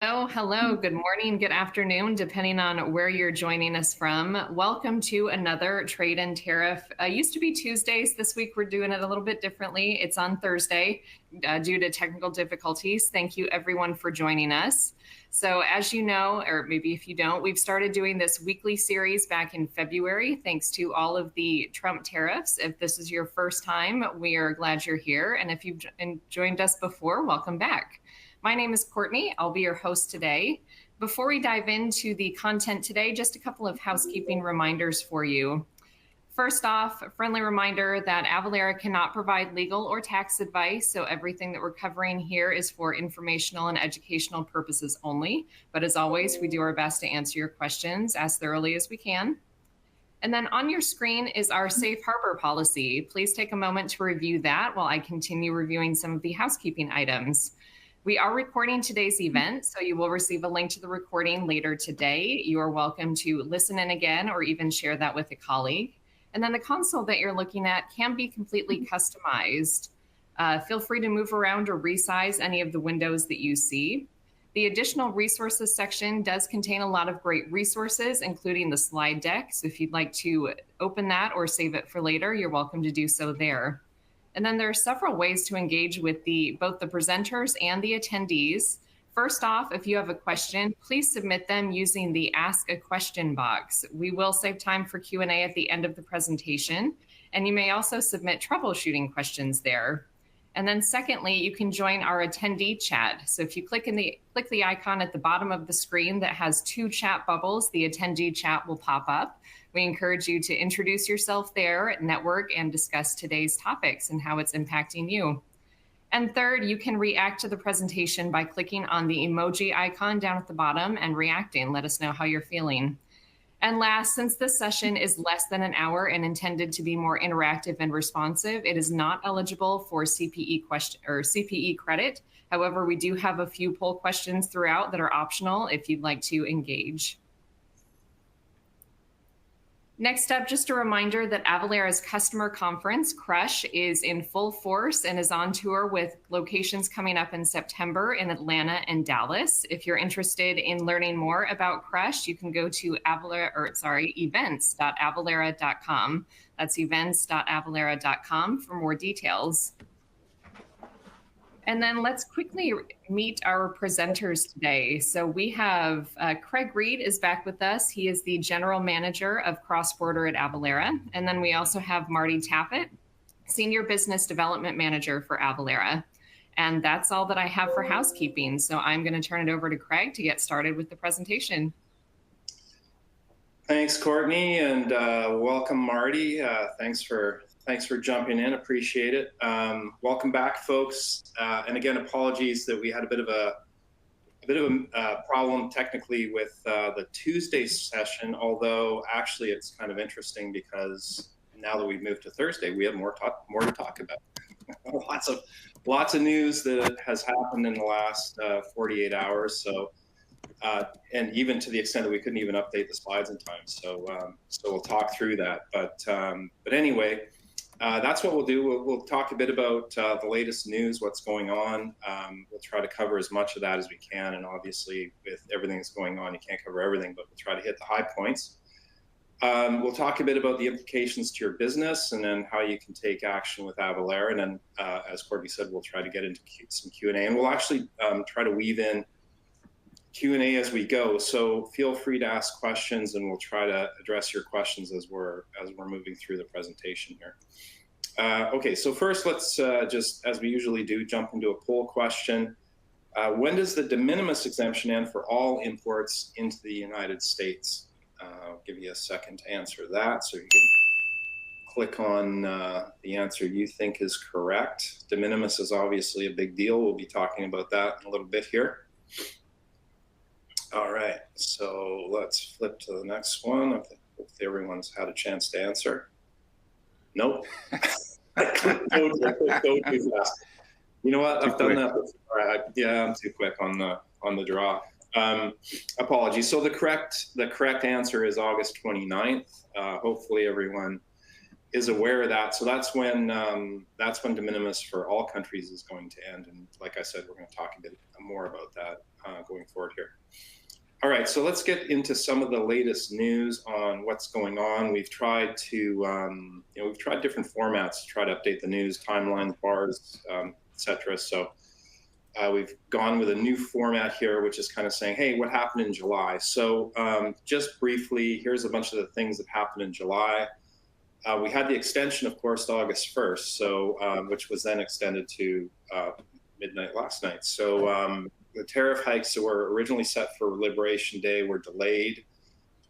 Oh, hello, good morning, good afternoon, depending on where you're joining us from. Welcome to another Trade and Tariff. Used to be Tuesdays. This week we're doing it a little bit differently. It's on Thursday due to technical difficulties. Thank you everyone for joining us. So as you know, or maybe if you don't, we've started doing this weekly series back in February, thanks to all of the Trump tariffs. If this is your first time, we are glad you're here. And if you've joined us before, welcome back. My name is Courtney. I'll be your host today. Before we dive into the content today, just a couple of housekeeping reminders for you. First off, a friendly reminder that Avalara cannot provide legal or tax advice, so everything that we're covering here is for informational and educational purposes only. But as always, we do our best to answer your questions as thoroughly as we can. And then on your screen is our safe harbor policy. Please take a moment to review that while I continue reviewing some of the housekeeping items. We are recording today's event, so you will receive a link to the recording later today. You are welcome to listen in again or even share that with a colleague. And then the console that you're looking at can be completely customized. Feel free to move around or resize any of the windows that you see. The additional resources section does contain a lot of great resources, including the slide deck. So if you'd like to open that or save it for later, you're welcome to do so there. And then there are several ways to engage with both the presenters and the attendees. First off, if you have a question, please submit them using the Ask a Question box. We will save time for Q&A at the end of the presentation, and you may also submit troubleshooting questions there. And then secondly, you can join our attendee chat. So if you click the icon at the bottom of the screen that has two chat bubbles, the attendee chat will pop up. We encourage you to introduce yourself there, network, and discuss today's topics and how it's impacting you. And third, you can react to the presentation by clicking on the emoji icon down at the bottom and reacting. Let us know how you're feeling. And last, since this session is less than an hour and intended to be more interactive and responsive, it is not eligible for CPE credit. However, we do have a few poll questions throughout that are optional if you'd like to engage. Next up, just a reminder that Avalara's customer conference, Crush, is in full force and is on tour with locations coming up in September in Atlanta and Dallas. If you're interested in learning more about Crush, you can go to events.avalara.com. That's events.avalara.com for more details. And then let's quickly meet our presenters today. So we have Craig Reed is back with us. He is the General Manager of Cross-Border at Avalara. And then we also have Marty Tappet, Senior Business Development Manager for Avalara. And that's all that I have for housekeeping. So I'm going to turn it over to Craig to get started with the presentation. Thanks, Courtney, and welcome, Marty. Thanks for jumping in. Appreciate it. Welcome back, folks. And again, apologies that we had a bit of a problem technically with the Tuesday session. Although actually, it's kind of interesting because now that we've moved to Thursday, we have more to talk about. lots of news that has happened in the last 48 hours. So. And even to the extent that we couldn't even update the slides in time. So we'll talk through that. But anyway, that's what we'll do. We'll talk a bit about the latest news, what's going on. We'll try to cover as much of that as we can. And obviously, with everything that's going on, you can't cover everything, but we'll try to hit the high points. We'll talk a bit about the implications to your business and then how you can take action with Avalara. And then, as Courtney said, we'll try to get into some Q&A. And we'll actually try to weave in Q&A as we go, so feel free to ask questions, and we'll try to address your questions as we're moving through the presentation here. Okay, so first let's just, as we usually do, jump into a poll question. When does the de minimis exemption end for all imports into the United States? I'll give you a second to answer that, so you can click on the answer you think is correct. De minimis is obviously a big deal. We'll be talking about that in a little bit here. All right, so let's flip to the next one. Hopefully everyone's had a chance to answer. Nope. I clicked too fast. You know what? I've done that before. Yeah, I'm too quick on the draw. Apologies. So the correct answer is August 29th. Hopefully everyone is aware of that. So that's when de minimis for all countries is going to end. And like I said, we're going to talk a bit more about that going forward here. All right, so let's get into some of the latest news on what's going on. We've tried to, we've tried different formats to try to update the news, timelines, bars, etc. So we've gone with a new format here, which is kind of saying, hey, what happened in July? So just briefly, here's a bunch of the things that happened in July. We had the extension, of course, to August 1st, so which was then extended to midnight last night. So the tariff hikes that were originally set for Liberation Day were delayed.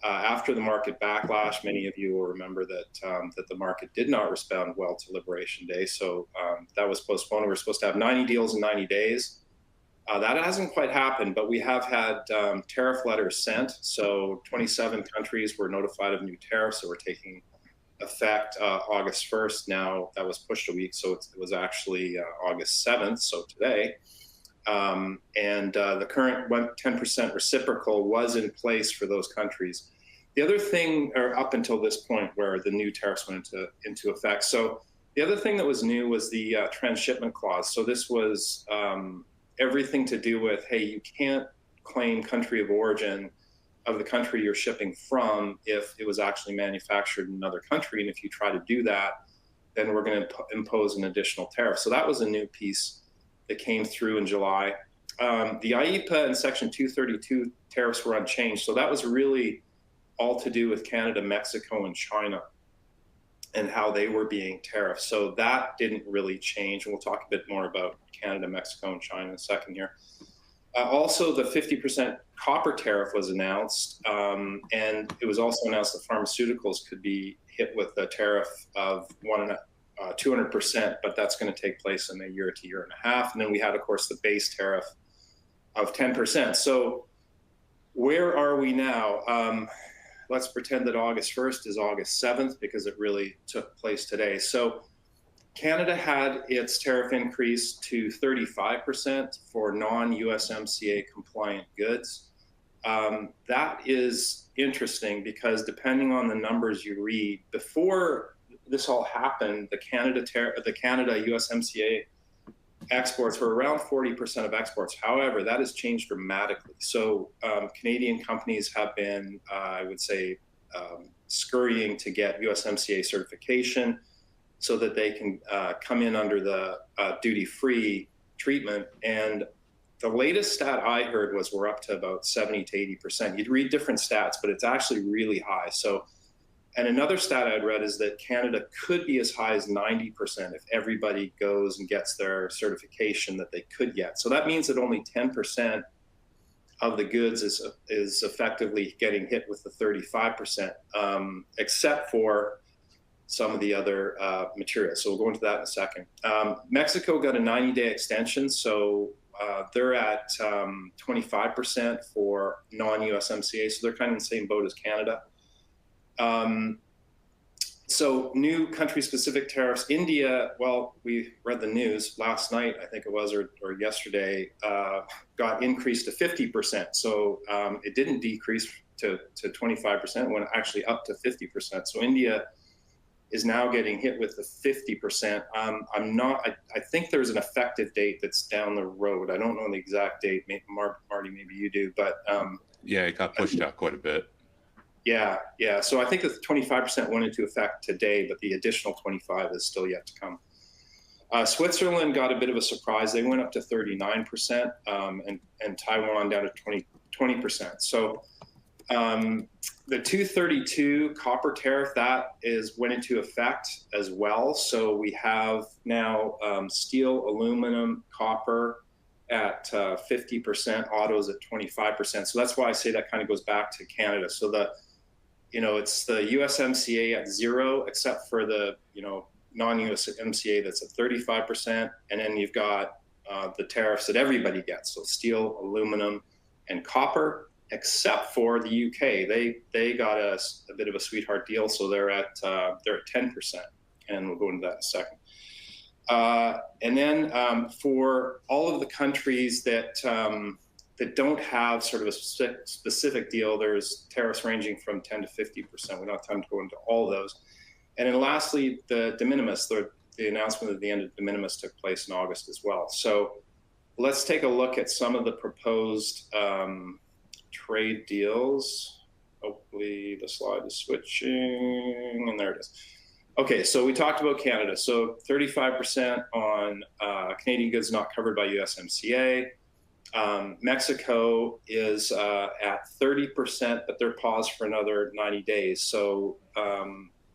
After the market backlash, many of you will remember that that the market did not respond well to Liberation Day, so that was postponed. We were supposed to have 90 deals in 90 days. That hasn't quite happened, but we have had tariff letters sent. So 27 countries were notified of new tariffs that were taking effect August 1st. Now that was pushed a week, so it was actually August 7th, so today. The current 10% reciprocal was in place for those countries. The other thing, or up until this point where the new tariffs went into effect. So the other thing that was new was the transshipment clause. So this was everything to do with, hey, you can't claim country of origin of the country you're shipping from if it was actually manufactured in another country. And if you try to do that, then we're going to impose an additional tariff. So that was a new piece that came through in July. The IEEPA and Section 232 tariffs were unchanged. So that was really all to do with Canada, Mexico, and China and how they were being tariffed. So that didn't really change. And we'll talk a bit more about Canada, Mexico, and China in a second here. Also, the 50% copper tariff was announced, and it was also announced that pharmaceuticals could be hit with a tariff of 200%, but that's going to take place in a year to year and a half. And then we had, of course, the base tariff of 10%. So where are we now? Let's pretend that August 1st is August 7th because it really took place today. So Canada had its tariff increase to 35% for non-USMCA compliant goods. That is interesting because depending on the numbers you read, before this all happened, the Canada USMCA exports were around 40% of exports. However, that has changed dramatically. So Canadian companies have been, I would say, scurrying to get USMCA certification so that they can come in under the duty-free treatment. And the latest stat I heard was we're up to about 70 to 80%. You'd read different stats, but it's actually really high. So, and another stat I'd read is that Canada could be as high as 90% if everybody goes and gets their certification that they could get. So that means that only 10% of the goods is effectively getting hit with the 35%, except for some of the other materials. So we'll go into that in a second. Mexico got a 90-day extension. So they're at 25% for non-USMCA. So they're kind of in the same boat as Canada. So new country-specific tariffs. India, well, we read the news last night, I think it was, or yesterday, got increased to 50%. So it didn't decrease to 25%, it went actually up to 50%. So India is now getting hit with the 50%. I think there's an effective date that's down the road. I don't know the exact date. Marty, maybe you do, but. Yeah, it got pushed out quite a bit. Yeah. So I think that the 25% went into effect today, but the additional 25 is still yet to come. Switzerland got a bit of a surprise. They went up to 39%, and Taiwan down to 20%. So the 232 copper tariff, that went into effect as well. So we have now steel, aluminum, copper at 50%, autos at 25%. So that's why I say that kind of goes back to Canada. So it's the USMCA at 0, except for the, non-USMCA that's at 35. And then you've got the tariffs that everybody gets. So steel, aluminum, and copper, except for the UK. They got a bit of a sweetheart deal. So they're at 10%. And we'll go into that in a second. And then for all of the countries that don't have sort of a specific deal, there's tariffs ranging from 10 to 50%. We don't have time to go into all those. And then lastly, the de minimis, the announcement of the end of de minimis took place in August as well. So let's take a look at some of the proposed trade deals. Hopefully the slide is switching, and there it is. Okay, so we talked about Canada. So 35% on Canadian goods not covered by USMCA. Mexico is at 30%, but they're paused for another 90 days. So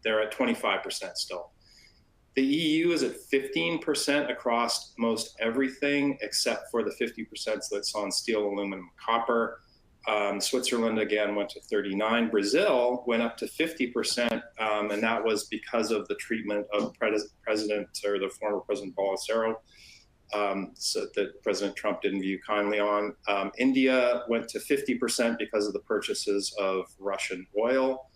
they're at 25% still. The EU is at 15% across most everything, except for the 50% that's on steel, aluminum, copper. Switzerland, again, went to 39. Brazil went up to 50%, and that was because of the treatment of the former President Bolsonaro, so that President Trump didn't view kindly on. India went to 50% because of the purchases of Russian oil.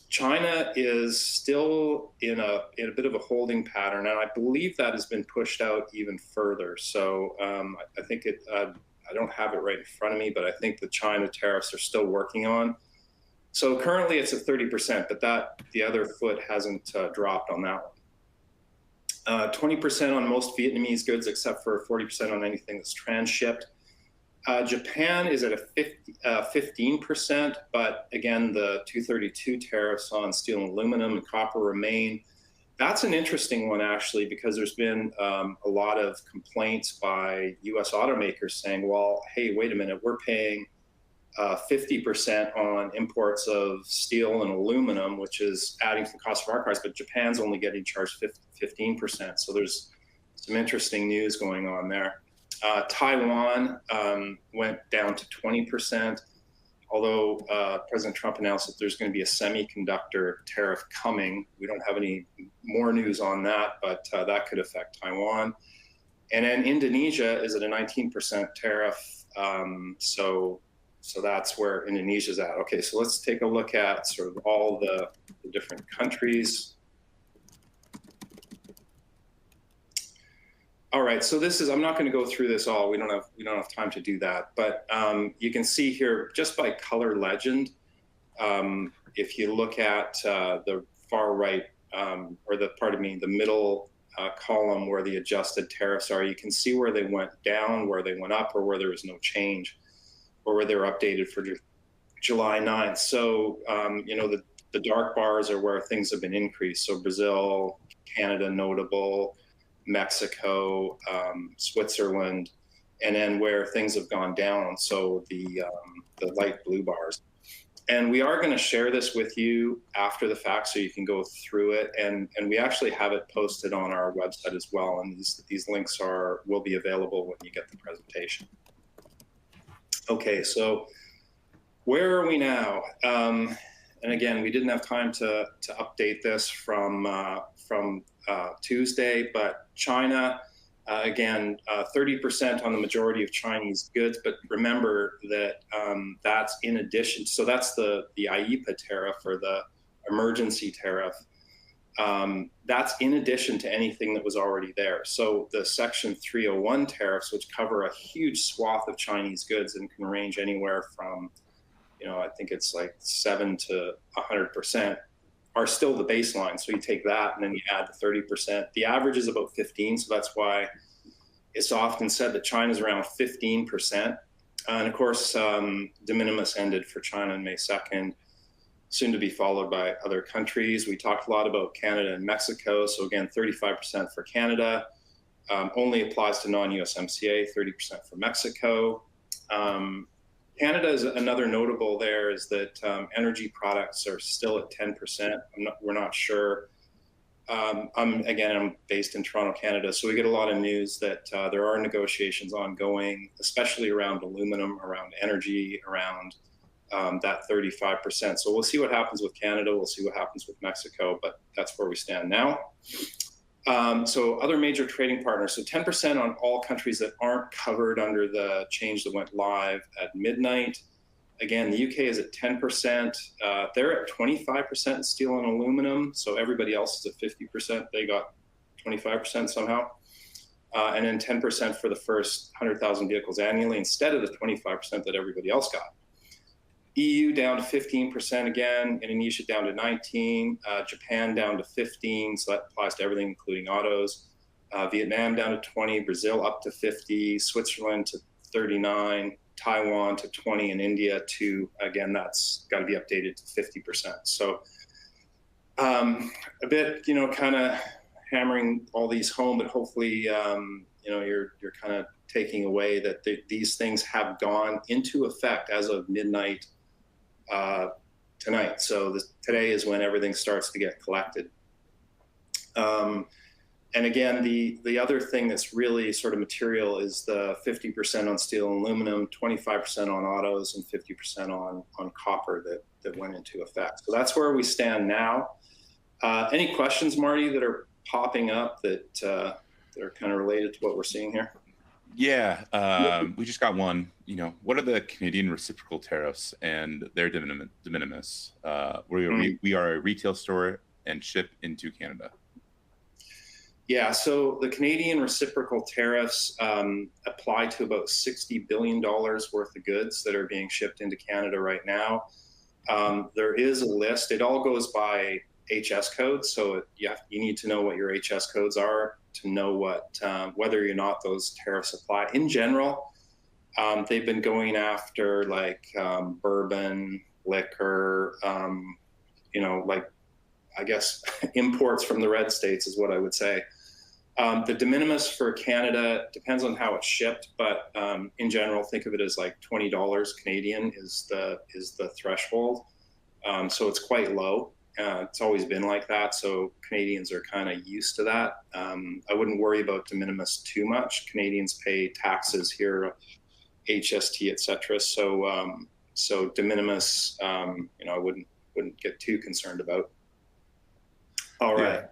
China is still in a bit of a holding pattern, and I believe that has been pushed out even further. So I think I don't have it right in front of me, but I think the China tariffs are still working on. So currently it's at 30%, but the other foot hasn't dropped on that one. 20% on most Vietnamese goods, except for 40% on anything that's transshipped. Japan is at a 15%, but again, the 232 tariffs on steel and aluminum and copper remain. That's an interesting one, actually, because there's been a lot of complaints by U.S. automakers saying, well, hey, wait a minute, we're paying 50% on imports of steel and aluminum, which is adding to the cost of our cars, but Japan's only getting charged 15%. So there's some interesting news going on there. Taiwan went down to 20%. Although President Trump announced that there's going to be a semiconductor tariff coming. We don't have any more news on that, but that could affect Taiwan. And then Indonesia is at a 19% tariff. So that's where Indonesia's at. Okay, so let's take a look at sort of all the different countries. All right, so this is, I'm not going to go through this all. We don't have time to do that. But you can see here, just by color legend, if you look at the far right, or the middle column where the adjusted tariffs are, you can see where they went down, where they went up, or where there was no change, or where they were updated for July 9th. So, the dark bars are where things have been increased. So Brazil, Canada, notable, Mexico, Switzerland, and then where things have gone down, so the light blue bars. And we are going to share this with you after the fact so you can go through it, and we actually have it posted on our website as well, and these links will be available when you get the presentation. Okay, so where are we now? And again, we didn't have time to update this from Tuesday, but China, again, 30% on the majority of Chinese goods. But remember that that's in addition. So that's the IEEPA tariff, or the emergency tariff. That's in addition to anything that was already there. So the Section 301 tariffs, which cover a huge swath of Chinese goods and can range anywhere from, I think it's like 7 to 100%, are still the baseline. So you take that and then you add the 30%. The average is about 15, so that's why it's often said that China's around 15%. And of course, de minimis ended for China on May 2nd, soon to be followed by other countries. We talked a lot about Canada and Mexico. So again, 35% for Canada, only applies to non-USMCA, 30% for Mexico. Canada is another notable there, is that energy products are still at 10%. We're not sure. I'm based in Toronto, Canada, so we get a lot of news that there are negotiations ongoing, especially around aluminum, around energy, around that 35%. So we'll see what happens with Canada. We'll see what happens with Mexico, but that's where we stand now. So other major trading partners, so 10% on all countries that aren't covered under the change that went live at midnight. Again, the UK is at 10%. They're at 25% in steel and aluminum. So everybody else is at 50%. They got 25% somehow. And then 10% for the first 100,000 vehicles annually, instead of the 25% that everybody else got. EU down to 15% again, Indonesia down to 19, Japan down to 15, so that applies to everything, including autos. Vietnam down to 20, Brazil up to 50, Switzerland to 39, Taiwan to 20, and India to, again, that's got to be updated to 50%. So a bit, kind of hammering all these home, but hopefully, you're kind of taking away that these things have gone into effect as of midnight tonight. So today is when everything starts to get collected. And again, the other thing that's really sort of material is the 50% on steel and aluminum, 25% on autos, and 50% on copper that went into effect. So that's where we stand now. Any questions, Marty, that are popping up that are kind of related to what we're seeing here? Yeah, we just got one. What are the Canadian reciprocal tariffs and their de minimis? We are a retail store and ship into Canada. Yeah, so the Canadian reciprocal tariffs apply to about $60 billion worth of goods that are being shipped into Canada right now. There is a list. It all goes by HS codes, so you need to know what your HS codes are to know whether or not those tariffs apply. In general, they've been going after like bourbon, liquor, I guess imports from the red states is what I would say. The de minimis for Canada depends on how it's shipped, but in general, think of it as like $20 Canadian is the threshold. So it's quite low. It's always been like that, so Canadians are kind of used to that. I wouldn't worry about de minimis too much. Canadians pay taxes here, HST, etc. So de minimis, I wouldn't get too concerned about. All right.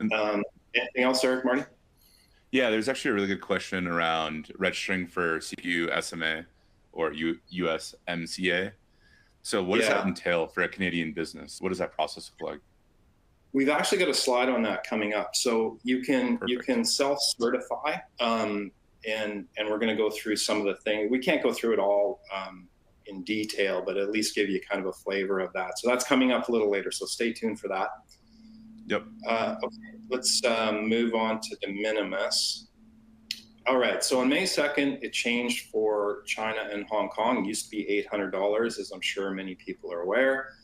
Anything else, Eric, Marty? Yeah, there's actually a really good question around registering for CQ SMA or USMCA. So what does that entail for a Canadian business? What does that process look like? We've actually got a slide on that coming up. So you can self-certify, and we're going to go through some of the things. We can't go through it all in detail, but at least give you kind of a flavor of that. So that's coming up a little later. So stay tuned for that. Yep. Okay, let's move on to de minimis. All right, so on May 2nd, it changed for China and Hong Kong. It used to be $800, as I'm sure many people are aware.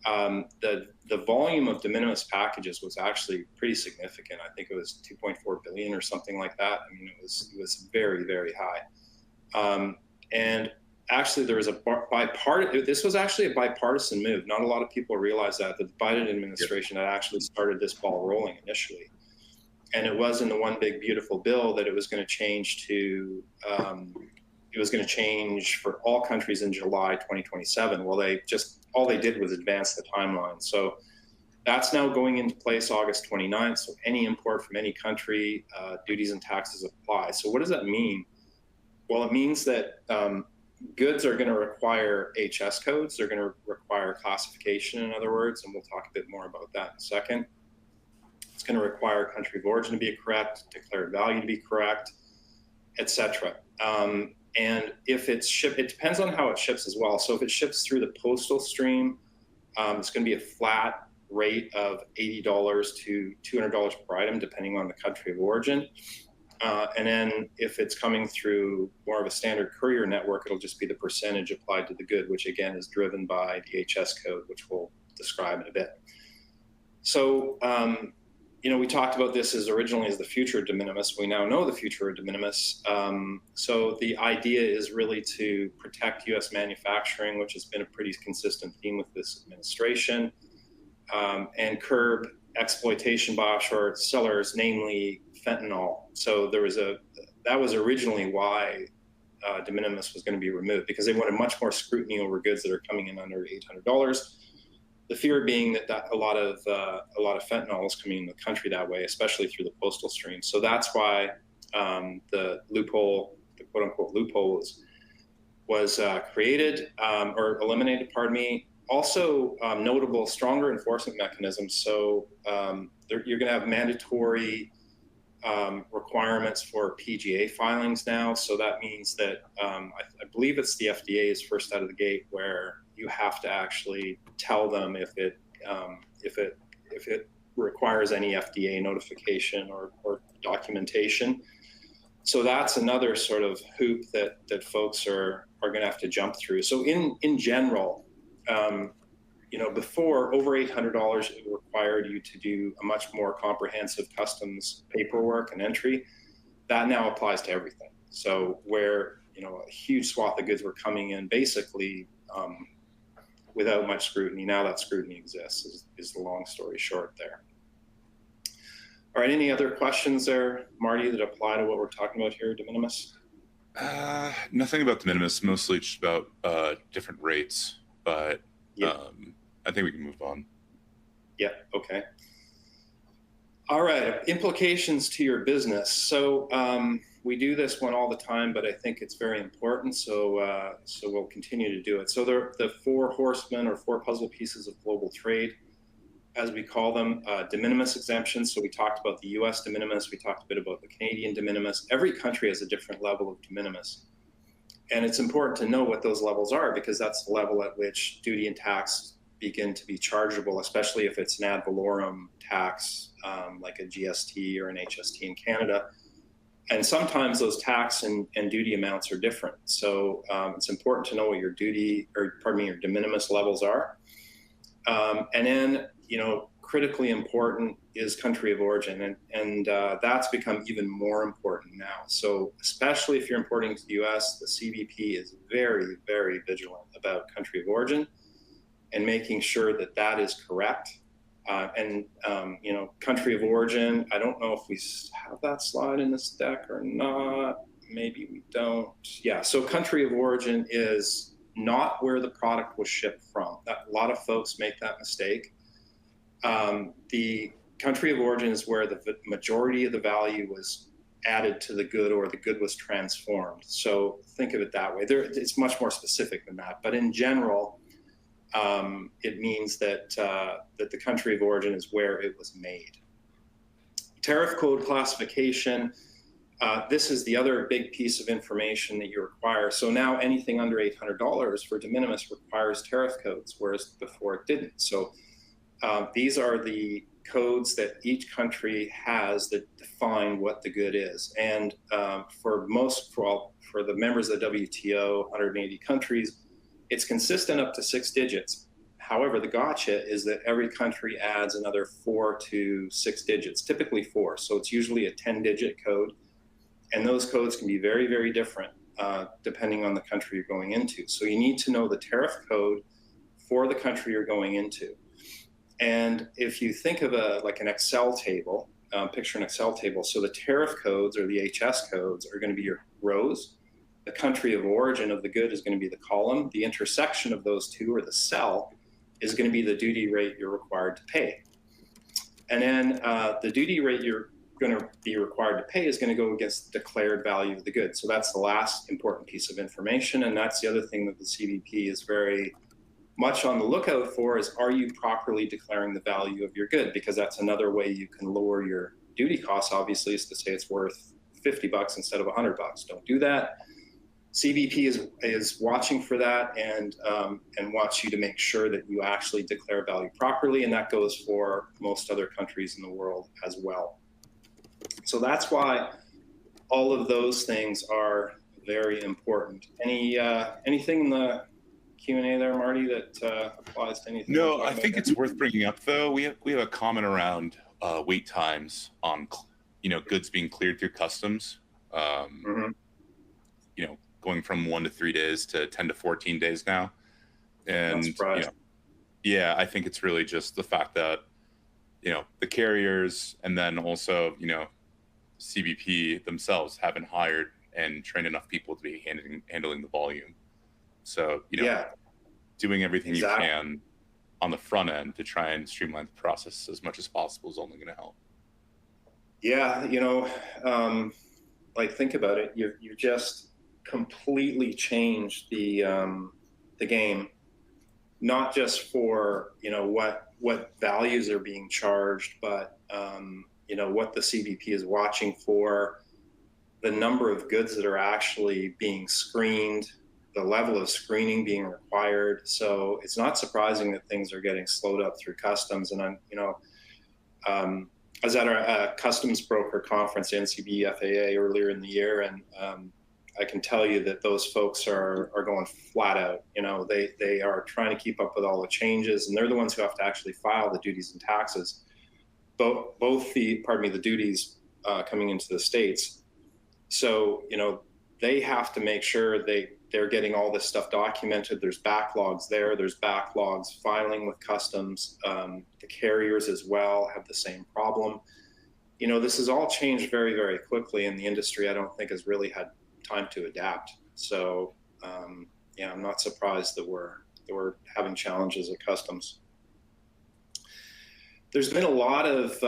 The volume of de minimis packages was actually pretty significant. I think it was 2.4 billion or something like that. I mean, it was very, very high. And actually, there was this was actually a bipartisan move. Not a lot of people realize that the Biden administration had actually started this ball rolling initially. And it was in the one big beautiful bill that it was going to change to, it was going to change for all countries in July 2027. Well, all they did was advance the timeline. So that's now going into place August 29th. So any import from any country, duties and taxes apply. So what does that mean? Well, it means that goods are going to require HS codes. They're going to require classification, in other words, and we'll talk a bit more about that in a second. It's going to require country of origin to be correct, declared value to be correct, etc. And if it's shipped, it depends on how it ships as well. So if it ships through the postal stream, it's going to be a flat rate of $80 to $200 per item, depending on the country of origin. And then if it's coming through more of a standard courier network, it'll just be the percentage applied to the good, which again is driven by the HS code, which we'll describe in a bit. So, we talked about this as originally as the future of de minimis. We now know the future of de minimis. So the idea is really to protect U.S. manufacturing, which has been a pretty consistent theme with this administration, and curb exploitation by offshore sellers, namely fentanyl. So that was originally why de minimis was going to be removed, because they wanted much more scrutiny over goods that are coming in under $800. The fear being that a lot of fentanyl is coming in the country that way, especially through the postal stream. So that's why the loophole, the quote unquote loophole, was created or eliminated. Pardon me. Also notable, stronger enforcement mechanisms. So you're going to have mandatory requirements for PGA filings now. So that means that I believe it's the FDA is first out of the gate, where you have to actually tell them if it requires any FDA notification or documentation. So that's another sort of hoop that folks are going to have to jump through. So in general, before over $800, it required you to do a much more comprehensive customs paperwork and entry. That now applies to everything. So where a huge swath of goods were coming in basically without much scrutiny, now that scrutiny exists is the long story short there. All right, any other questions there, Marty, that apply to what we're talking about here, de minimis? Nothing about de minimis, mostly just about different rates, but I think we can move on. Yeah, okay. All right, implications to your business. So we do this one all the time, but I think it's very important, so we'll continue to do it. So the four horsemen or four puzzle pieces of global trade, as we call them, de minimis exemptions. So we talked about the US de minimis, we talked a bit about the Canadian de minimis. Every country has a different level of de minimis. And it's important to know what those levels are, because that's the level at which duty and tax begin to be chargeable, especially if it's an ad valorem tax, like a GST or an HST in Canada. And sometimes those tax and duty amounts are different. So it's important to know what your your de minimis levels are. And then, critically important is country of origin. And that's become even more important now. So especially if you're importing to the US, the CBP is very, very vigilant about country of origin and making sure that that is correct. Country of origin, I don't know if we have that slide in this deck or not. Maybe we don't. Yeah, so country of origin is not where the product was shipped from. A lot of folks make that mistake. The country of origin is where the majority of the value was added to the good or the good was transformed. So think of it that way. It's much more specific than that. But in general, it means that the country of origin is where it was made. Tariff code classification. This is the other big piece of information that you require. So now anything under $800 for de minimis requires tariff codes, whereas before it didn't. So these are the codes that each country has that define what the good is. And for the members of the WTO, 180 countries, it's consistent up to 6 digits. However, the gotcha is that every country adds another 4 to 6 digits, typically 4. So it's usually a 10-digit code. And those codes can be very, very different depending on the country you're going into. So you need to know the tariff code for the country you're going into. And if you think of an Excel table, picture an Excel table. So the tariff codes or the HS codes are going to be your rows. The country of origin of the good is going to be the column. The intersection of those two, or the cell, is going to be the duty rate you're required to pay. And then the duty rate you're going to be required to pay is going to go against the declared value of the good. So that's the last important piece of information. And that's the other thing that the CBP is very much on the lookout for, is are you properly declaring the value of your good? Because that's another way you can lower your duty costs, obviously, is to say it's worth $50 instead of $100. Don't do that. CBP is watching for that and wants you to make sure that you actually declare value properly, and that goes for most other countries in the world as well. So that's why all of those things are very important. Anything in the Q&A there, Marty, that applies to anything? No, I think it's worth bringing up, though. We have a comment around wait times on goods being cleared through customs. Going from 1 to 3 days to 10 to 14 days now. And I think it's really just the fact that the carriers and then also CBP themselves haven't hired and trained enough people to be handling the volume. So doing everything you can on the front end to try and streamline the process as much as possible is only going to help. Yeah, think about it. You just completely changed the game, not just for what values are being charged, but what the CBP is watching for, the number of goods that are actually being screened, the level of screening being required. So it's not surprising that things are getting slowed up through customs. And I was at a customs broker conference, NCB FAA, earlier in the year, and I can tell you that those folks are going flat out. They are trying to keep up with all the changes, and they're the ones who have to actually file the duties and taxes, both the duties coming into the States. So they have to make sure they're getting all this stuff documented. There's backlogs there. There's backlogs filing with customs. The carriers as well have the same problem. This has all changed very, very quickly, and the industry, I don't think, has really had time to adapt. So, I'm not surprised that we're having challenges at customs. There's been a lot of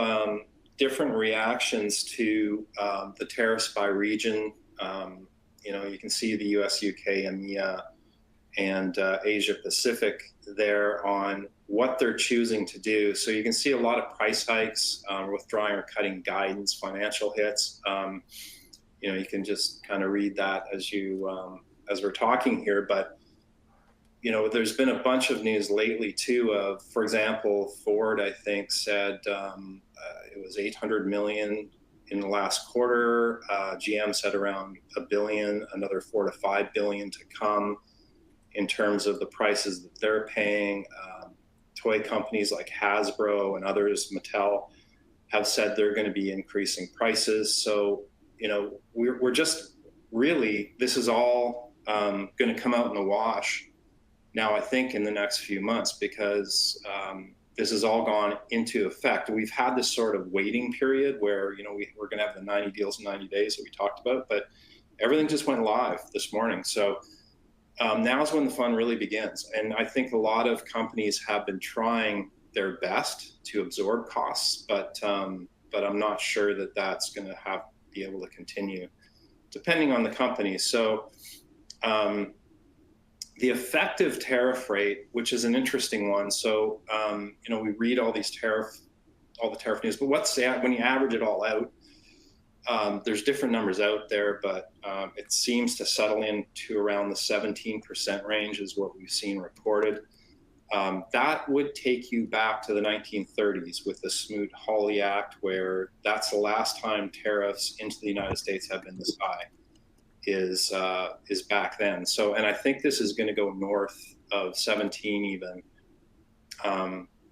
different reactions to the tariffs by region. You can see the US, UK, EMEA, and Asia Pacific there on what they're choosing to do. So you can see a lot of price hikes, withdrawing or cutting guidance, financial hits. You can just kind of read that as we're talking here. But there's been a bunch of news lately too. Of, for example, Ford, I think, said it was 800 million in the last quarter. GM said around $1 billion, another 4 to 5 billion to come in terms of the prices that they're paying. Toy companies like Hasbro and others, Mattel, have said they're going to be increasing prices. So, we're just really, this is all going to come out in the wash now, I think, in the next few months, because this has all gone into effect. We've had this sort of waiting period where, we're going to have the 90 deals in 90 days that we talked about, but everything just went live this morning. So now is when the fun really begins. And I think a lot of companies have been trying their best to absorb costs, but I'm not sure that that's going to be able to continue, depending on the company. So the effective tariff rate, which is an interesting one. So, we read all the tariff news, but when you average it all out, there's different numbers out there, but it seems to settle into around the 17% range is what we've seen reported. That would take you back to the 1930s with the Smoot-Hawley Act, where that's the last time tariffs into the United States have been this high. Is back then. So, and I think this is going to go north of 17 even,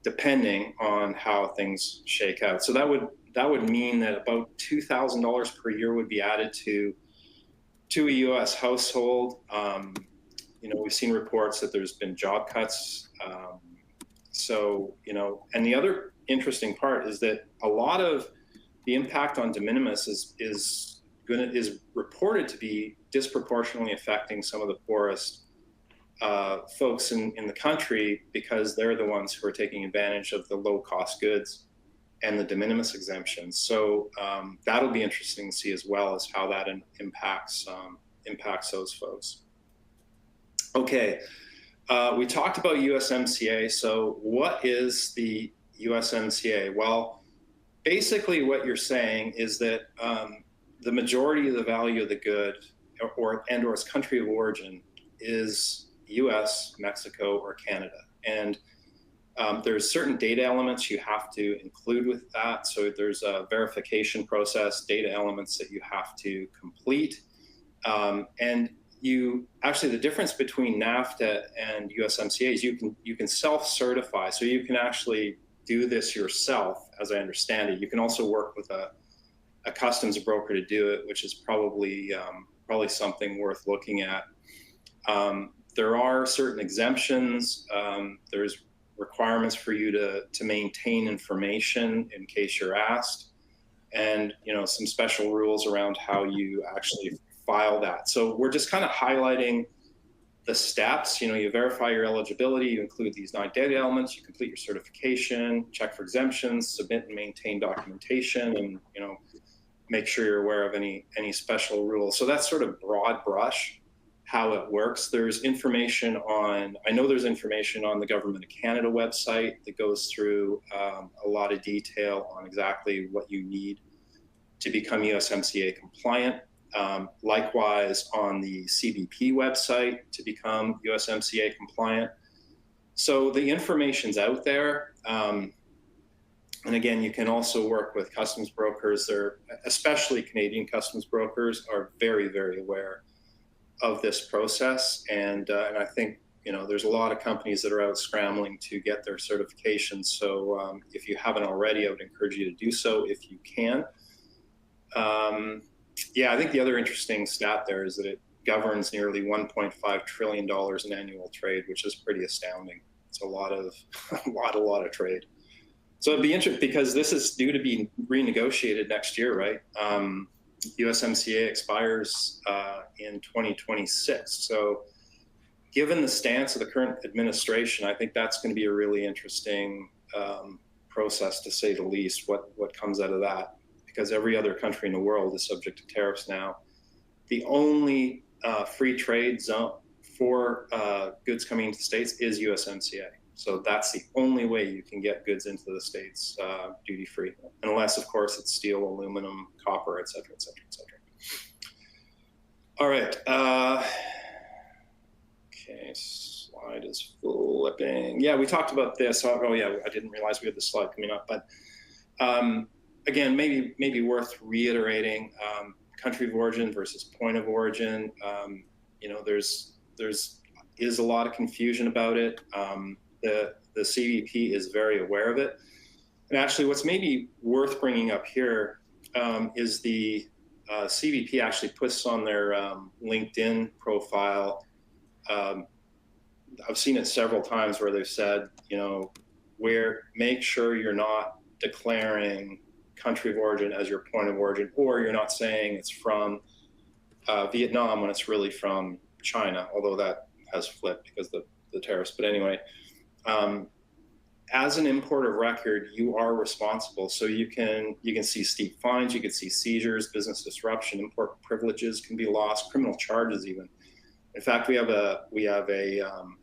depending on how things shake out. So that would mean that about $2,000 per year would be added to a U.S. household. We've seen reports that there's been job cuts. And the other interesting part is that a lot of the impact on de minimis is reported to be disproportionately affecting some of the poorest folks in the country, because they're the ones who are taking advantage of the low-cost goods and the de minimis exemptions. So that'll be interesting to see as well, as how that impacts those folks. Okay, we talked about USMCA. So what is the USMCA? Well, basically what you're saying is that the majority of the value of the good or its country of origin is US, Mexico, or Canada. And there's certain data elements you have to include with that. So there's a verification process, data elements that you have to complete. And the difference between NAFTA and USMCA is you can self-certify. So you can actually do this yourself, as I understand it. You can also work with a customs broker to do it, which is probably something worth looking at. There are certain exemptions. There's requirements for you to maintain information in case you're asked, and some special rules around how you actually file that. So we're just kind of highlighting the steps. You verify your eligibility, you include these 9 data elements, you complete your certification, check for exemptions, submit and maintain documentation, and make sure you're aware of any special rules. So that's sort of broad brush how it works. There's information on the Government of Canada website that goes through a lot of detail on exactly what you need to become USMCA compliant. Likewise on the CBP website to become USMCA compliant. So the information's out there. And again, you can also work with customs brokers. They're, especially Canadian customs brokers, are very, very aware of this process. And I think, you know, there's a lot of companies that are out scrambling to get their certifications. So if you haven't already, I would encourage you to do so if you can. Yeah, I think the other interesting stat there is that it governs nearly $1.5 trillion in annual trade, which is pretty astounding. It's a lot of trade. So it'd be interesting because this is due to be renegotiated next year, right? USMCA expires in 2026. So given the stance of the current administration, I think that's going to be a really interesting process, to say the least, what comes out of that, because every other country in the world is subject to tariffs now. The only free trade zone for goods coming into the States is USMCA. So that's the only way you can get goods into the States duty-free, unless, of course, it's steel, aluminum, copper, et cetera, et cetera, et cetera. All right. Okay, slide is flipping. Yeah, we talked about this. Oh, yeah, I didn't realize we had the slide coming up. But again, maybe worth reiterating, country of origin versus point of origin. You know, there's a lot of confusion about it. The CBP is very aware of it. And actually, what's maybe worth bringing up here is the CBP actually puts on their LinkedIn profile. I've seen it several times where they've said, you know, make sure you're not declaring country of origin as your point of origin, or you're not saying it's from Vietnam when it's really from China, although that has flipped because of the tariffs. But anyway, as an import of record, you are responsible. So you can see steep fines, you can see seizures, business disruption, import privileges can be lost, criminal charges even. In fact, we have a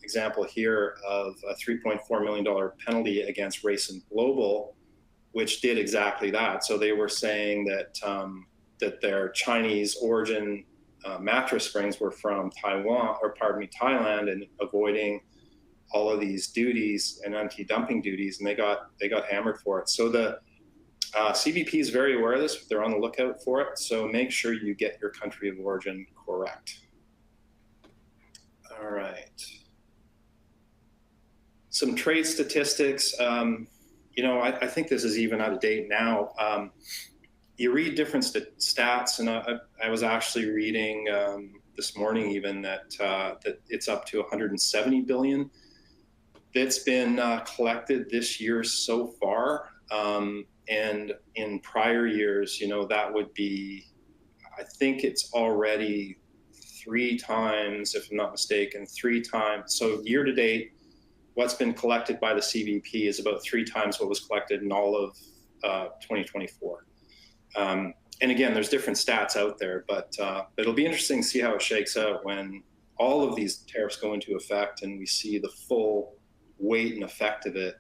example here of a $3.4 million penalty against Race and Global, which did exactly that. So they were saying that that their Chinese origin mattress springs were from Thailand, and avoiding all of these duties and anti-dumping duties, and they got hammered for it. So the CBP is very aware of this. They're on the lookout for it. So make sure you get your country of origin correct. All right. Some trade statistics. You know, I think this is even out of date now. You read different stats, and I was actually reading this morning even that it's up to 170 billion that's been collected this year so far. And in prior years, you know, that would be, I think it's already 3 times, if I'm not mistaken, 3 times. So year to date, what's been collected by the CBP is about 3 times what was collected in all of 2024. And again, there's different stats out there, but it'll be interesting to see how it shakes out when all of these tariffs go into effect and we see the full weight and effect of it,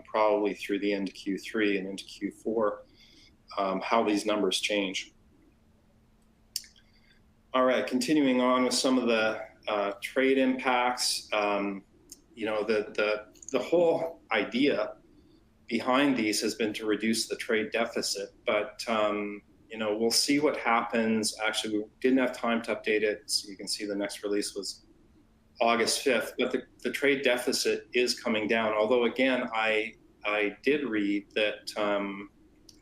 probably through the end of Q3 and into Q4, how these numbers change. All right, continuing on with some of the trade impacts. You know, the whole idea behind these has been to reduce the trade deficit, but you know, we'll see what happens. Actually, we didn't have time to update it, so you can see the next release was August 5th, but the trade deficit is coming down. Although again, I did read that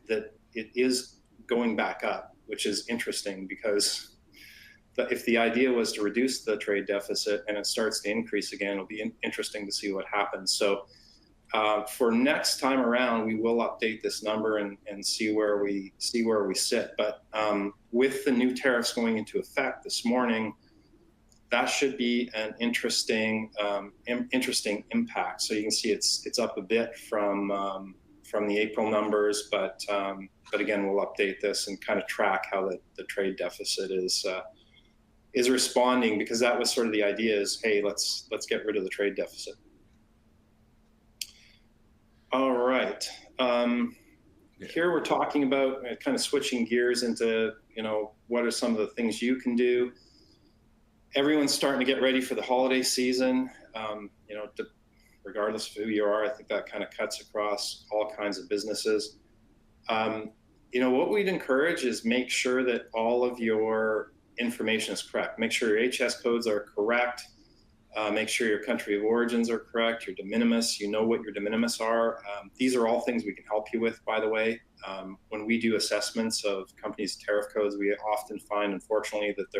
that it is going back up, which is interesting because if the idea was to reduce the trade deficit and it starts to increase again, it'll be interesting to see what happens. So for next time around, we will update this number and see where we sit. But with the new tariffs going into effect this morning, that should be an interesting impact. So you can see it's up a bit from the April numbers, but again, we'll update this and kind of track how the trade deficit is responding, because that was sort of the idea is, hey, let's get rid of the trade deficit. All right. here we're talking about kind of switching gears into, what are some of the things you can do. Everyone's starting to get ready for the holiday season. Regardless of who you are, I think that kind of cuts across all kinds of businesses. What we'd encourage is make sure that all of your information is correct. Make sure your HS codes are correct. Make sure your country of origins are correct, your de minimis, what your de minimis are. These are all things we can help you with, by the way. When we do assessments of companies' tariff codes, we often find, unfortunately, that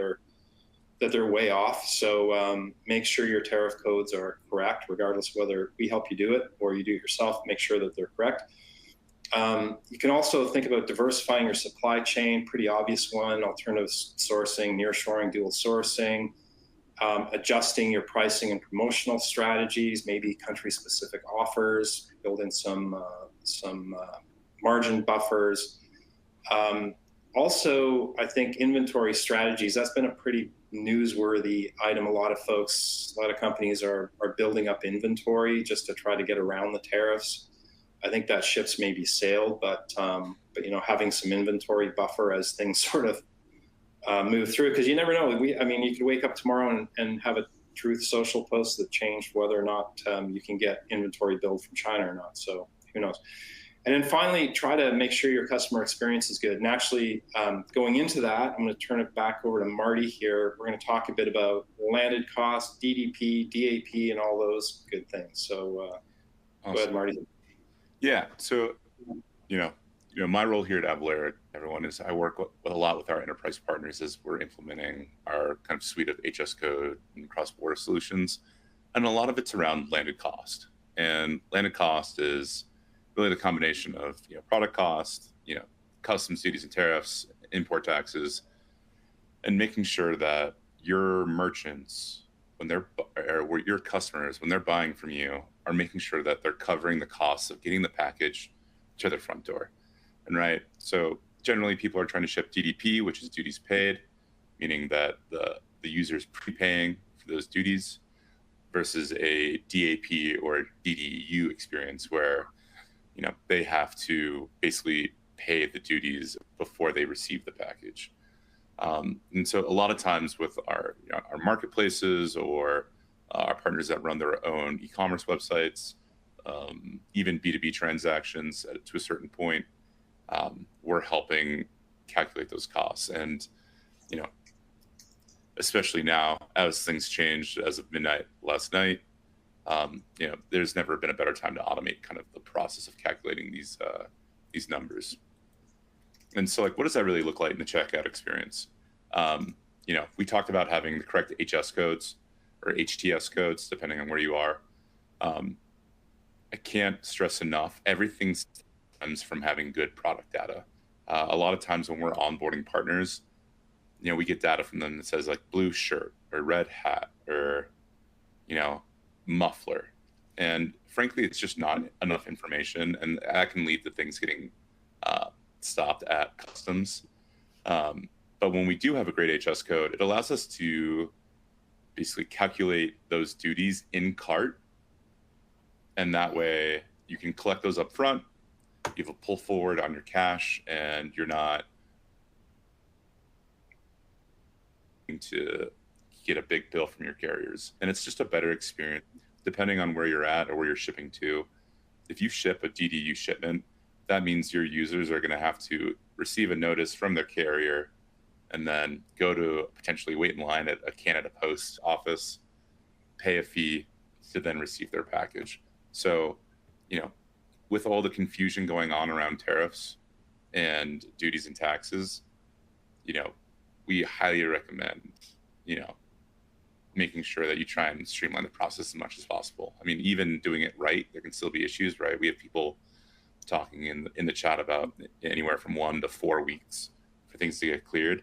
they're way off. So make sure your tariff codes are correct, regardless of whether we help you do it or you do it yourself. Make sure that they're correct. You can also think about diversifying your supply chain, pretty obvious one, alternative sourcing, nearshoring, dual sourcing, adjusting your pricing and promotional strategies, maybe country-specific offers, build in some margin buffers. Also, I think inventory strategies, that's been a pretty newsworthy item. A lot of companies are building up inventory just to try to get around the tariffs. I think that ship's maybe sailed, but having some inventory buffer as things sort of move through, because you never know. You could wake up tomorrow and have a Truth Social post that changed whether or not you can get inventory billed from China or not. So who knows? And then finally, try to make sure your customer experience is good. And actually, going into that, I'm going to turn it back over to Marty here. We're going to talk a bit about landed costs, DDP, DAP, and all those good things. So awesome. Go ahead, Marty. Yeah. So, my role here at Avalara, everyone, is I work a lot with our enterprise partners as we're implementing our kind of suite of HS code and cross-border solutions. And a lot of it's around landed cost. And landed cost is really the combination of product cost, customs duties and tariffs, import taxes, and making sure that your merchants, your customers, when they're buying from you, are making sure that they're covering the costs of getting the package to their front door. And right, so generally people are trying to ship DDP, which is duties paid, meaning that the user is prepaying for those duties, versus a DAP or DDU experience where they have to basically pay the duties before they receive the package. And so a lot of times with our marketplaces or our partners that run their own e-commerce websites, even B2B transactions to a certain point, we're helping calculate those costs. And, especially now as things changed as of midnight last night, there's never been a better time to automate kind of the process of calculating these numbers. And so, what does that really look like in the checkout experience? We talked about having the correct HS codes or HTS codes, depending on where you are. I can't stress enough, everything stems from having good product data. A lot of times when we're onboarding partners, we get data from them that says blue shirt or red hat or, muffler. And frankly, it's just not enough information. And that can lead to things getting stopped at customs. But when we do have a great HS code, it allows us to basically calculate those duties in cart. And that way you can collect those up front. You have a pull forward on your cash, and you're not to get a big bill from your carriers. And it's just a better experience depending on where you're at or where you're shipping to. If you ship a DDU shipment, that means your users are going to have to receive a notice from their carrier and then go to potentially wait in line at a Canada Post office, pay a fee to then receive their package. So, with all the confusion going on around tariffs and duties and taxes, we highly recommend, making sure that you try and streamline the process as much as possible. I mean, even doing it right, there can still be issues, right? We have people talking in the chat about anywhere from 1 to 4 weeks for things to get cleared.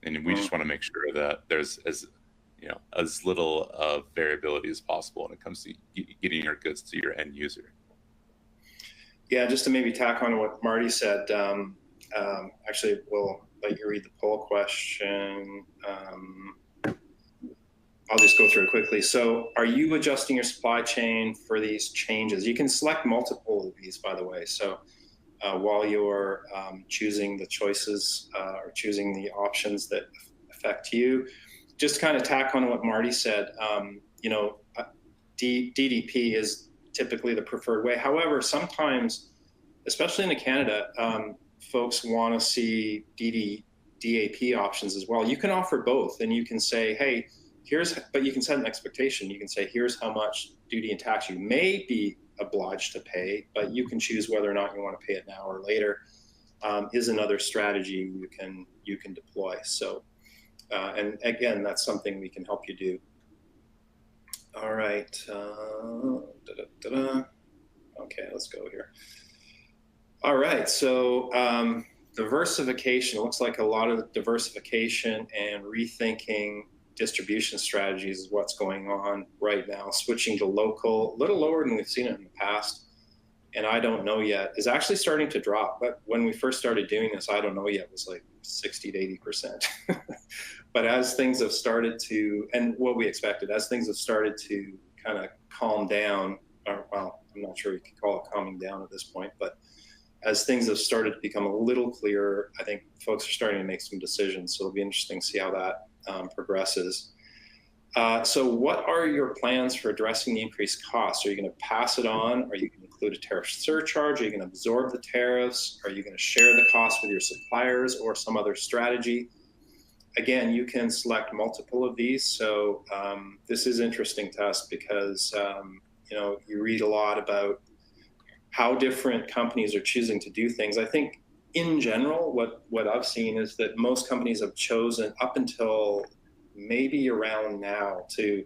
And we just want to make sure that there's as little of variability as possible when it comes to getting your goods to your end user. Yeah, just to maybe tack on what Marty said, actually, we'll let you read the poll question. I'll just go through it quickly. So are you adjusting your supply chain for these changes? You can select multiple of these, by the way. So while you're choosing the choices or choosing the options that affect you. Just to kind of tack on what Marty said, DDP is typically the preferred way. However, sometimes, especially in Canada, folks want to see DAP options as well. You can offer both, and you can say, hey, but you can set an expectation. You can say, here's how much duty and tax you may be obliged to pay, but you can choose whether or not you want to pay it now or later. Is another strategy you can deploy. So, and again, that's something we can help you do. All right. Okay, let's go here. All right. So diversification, looks like a lot of diversification and rethinking distribution strategies is what's going on right now. Switching to local, a little lower than we've seen it in the past. And I don't know yet is actually starting to drop. But when we first started doing this, I don't know yet was like 60 to 80%. But as things have started to, and what we expected, as things have started to kind of calm down, or well, I'm not sure you can call it calming down at this point, but as things have started to become a little clearer, I think folks are starting to make some decisions. So it'll be interesting to see how that progresses. So what are your plans for addressing the increased costs? Are you going to pass it on? Are you going to include a tariff surcharge? Are you going to absorb the tariffs? Are you going to share the cost with your suppliers or some other strategy? Again, you can select multiple of these. So this is interesting to us because you read a lot about how different companies are choosing to do things. I think in general, what I've seen is that most companies have chosen up until maybe around now to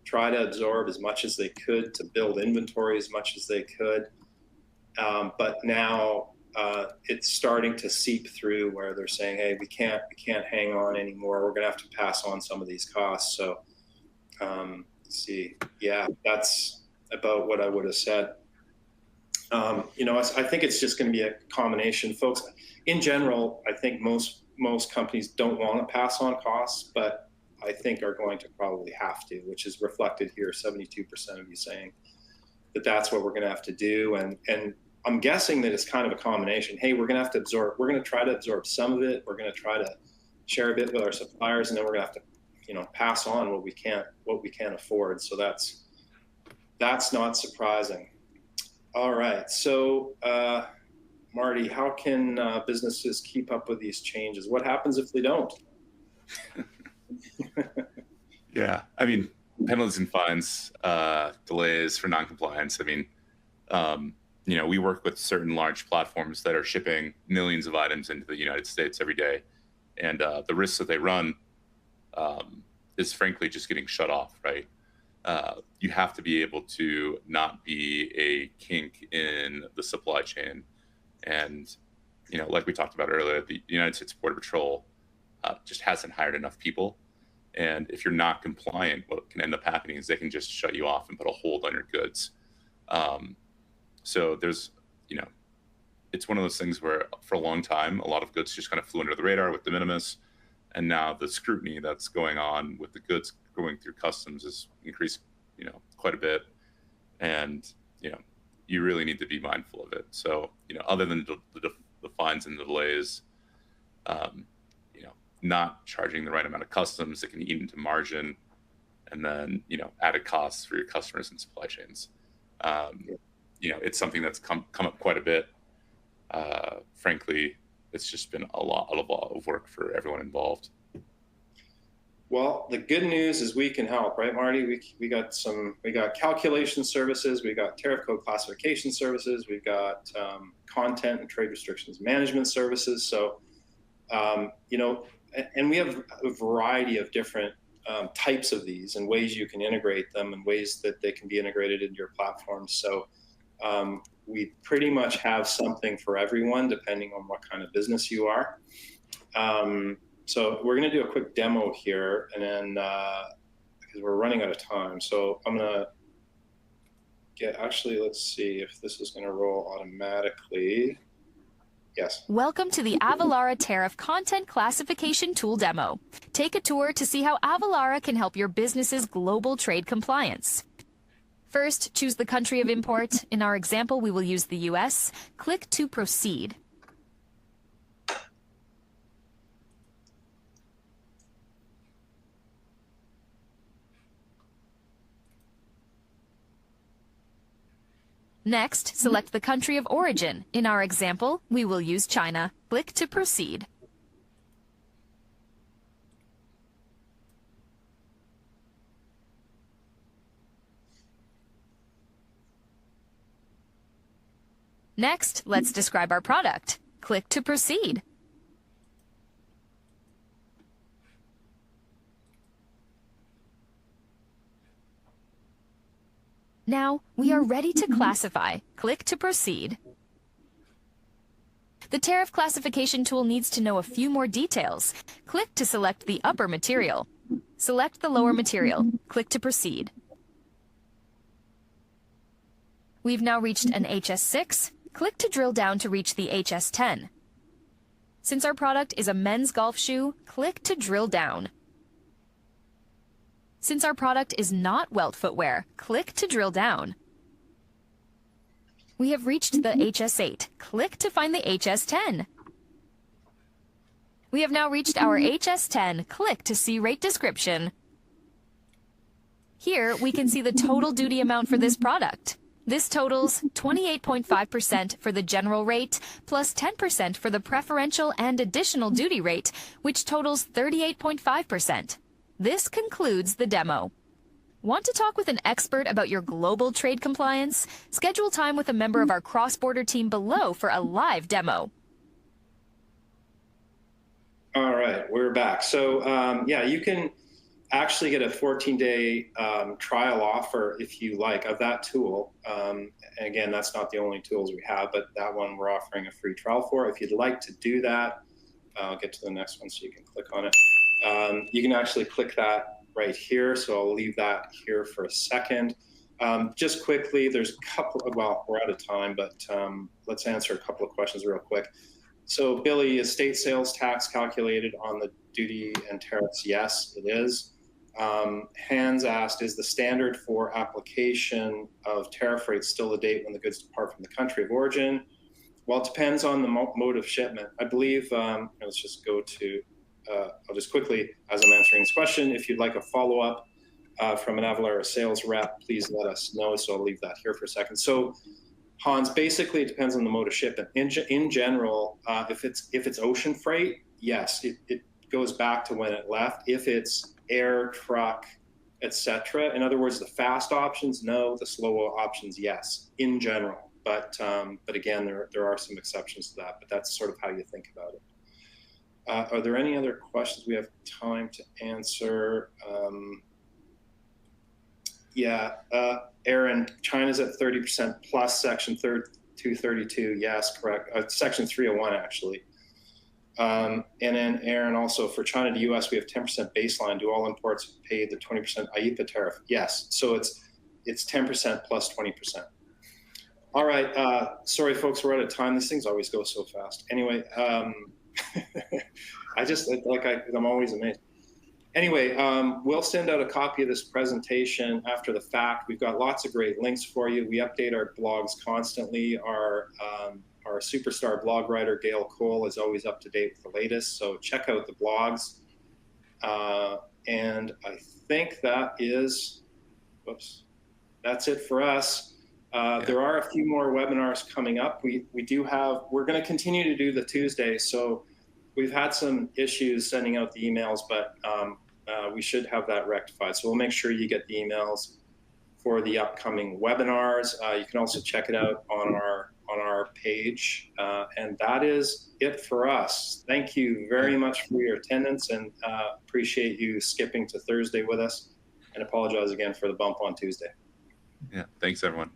try to absorb as much as they could, to build inventory as much as they could. But now it's starting to seep through where they're saying, hey, we can't hang on anymore. We're going to have to pass on some of these costs. So let's see. Yeah, that's about what I would have said. I think it's just going to be a combination. Folks, in general, I think most companies don't want to pass on costs, but I think are going to probably have to, which is reflected here, 72% of you saying that that's what we're going to have to do. And I'm guessing that it's kind of a combination. Hey, we're going to have to absorb, we're going to try to absorb some of it. We're going to try to share a bit with our suppliers, and then we're going to have to, pass on what we can't afford. So that's not surprising. All right. So, Marty, how can businesses keep up with these changes? What happens if they don't? Yeah. I mean, penalties and fines, delays for noncompliance. I mean, we work with certain large platforms that are shipping millions of items into the United States every day. And the risks that they run is frankly just getting shut off, right? You have to be able to not be a kink in the supply chain. And, like we talked about earlier, the United States Border Patrol just hasn't hired enough people. And if you're not compliant, what can end up happening is they can just shut you off and put a hold on your goods. So there's, it's one of those things where for a long time, a lot of goods just kind of flew under the radar with de minimis. And now the scrutiny that's going on with the goods going through customs is increased, quite a bit. And, you really need to be mindful of it. So, other than the fines and the delays, not charging the right amount of customs that can eat into margin, and then, added costs for your customers and supply chains. It's something that's come up quite a bit. Frankly, it's just been a lot of work for everyone involved. Well, the good news is we can help, right, Marty? We got calculation services, we got tariff code classification services, we've got content and trade restrictions management services. So, and we have a variety of different types of these and ways you can integrate them and ways that they can be integrated into your platform. So we pretty much have something for everyone, depending on what kind of business you are. So we're going to do a quick demo here, and then because we're running out of time. So I'm going to let's see if this is going to roll automatically. Yes. Welcome to the Avalara Tariff Content Classification Tool demo. Take a tour to see how Avalara can help your business's global trade compliance. First, choose the country of import. In our example, we will use the US. Click to proceed. Next, select the country of origin. In our example, we will use China. Click to proceed. Next, let's describe our product. Click to proceed. Now, we are ready to classify. Click to proceed. The tariff classification tool needs to know a few more details. Click to select the upper material. Select the lower material. Click to proceed. We've now reached an HS6. Click to drill down to reach the HS10. Since our product is a men's golf shoe, click to drill down. Since our product is not welt footwear, click to drill down. We have reached the HS8. Click to find the HS10. We have now reached our HS10. Click to see rate description. Here, we can see the total duty amount for this product. This totals 28.5% for the general rate, plus 10% for the preferential and additional duty rate, which totals 38.5%. This concludes the demo. Want to talk with an expert about your global trade compliance? Schedule time with a member of our cross-border team below for a live demo. All right, we're back. So yeah, you can actually get a 14-day trial offer if you like of that tool. And again, that's not the only tools we have, but that one we're offering a free trial for. If you'd like to do that, I'll get to the next one so you can click on it. You can actually click that right here. So I'll leave that here for a second. Just quickly, there's a couple of, well, we're out of time, but let's answer a couple of questions real quick. So Billy, is state sales tax calculated on the duty and tariffs? Yes, it is. Hans asked, is the standard for application of tariff rates still the date when the goods depart from the country of origin? Well, it depends on the mode of shipment. I believe, let's just go to, I'll just quickly, as I'm answering this question, if you'd like a follow-up from an Avalara sales rep, please let us know. So I'll leave that here for a second. So Hans, basically it depends on the mode of shipment. In general, if it's ocean freight, yes, it goes back to when it left. If it's air, truck, etc. In other words, the fast options, no. The slow options, yes, in general. But again, there are some exceptions to that, but that's sort of how you think about it. Are there any other questions we have time to answer? Aaron, China's at 30% plus Section 232. Yes, correct. Section 301, actually. And then Aaron, also for China to US, we have 10% baseline. Do all imports pay the 20% IEEPA tariff? Yes. So it's 10% plus 20%. All right. Sorry, folks, we're out of time. These things always go so fast. Anyway, I'm always amazed. Anyway, we'll send out a copy of this presentation after the fact. We've got lots of great links for you. We update our blogs constantly. Our superstar blog writer, Gail Cole, is always up to date with the latest. So check out the blogs. And I think that is, that's it for us. There are a few more webinars coming up. We're going to continue to do the Tuesdays. So we've had some issues sending out the emails, but we should have that rectified. So we'll make sure you get the emails for the upcoming webinars. You can also check it out on our page. And that is it for us. Thank you very much for your attendance, and appreciate you skipping to Thursday with us, and apologize again for the bump on Tuesday. Yeah, thanks everyone.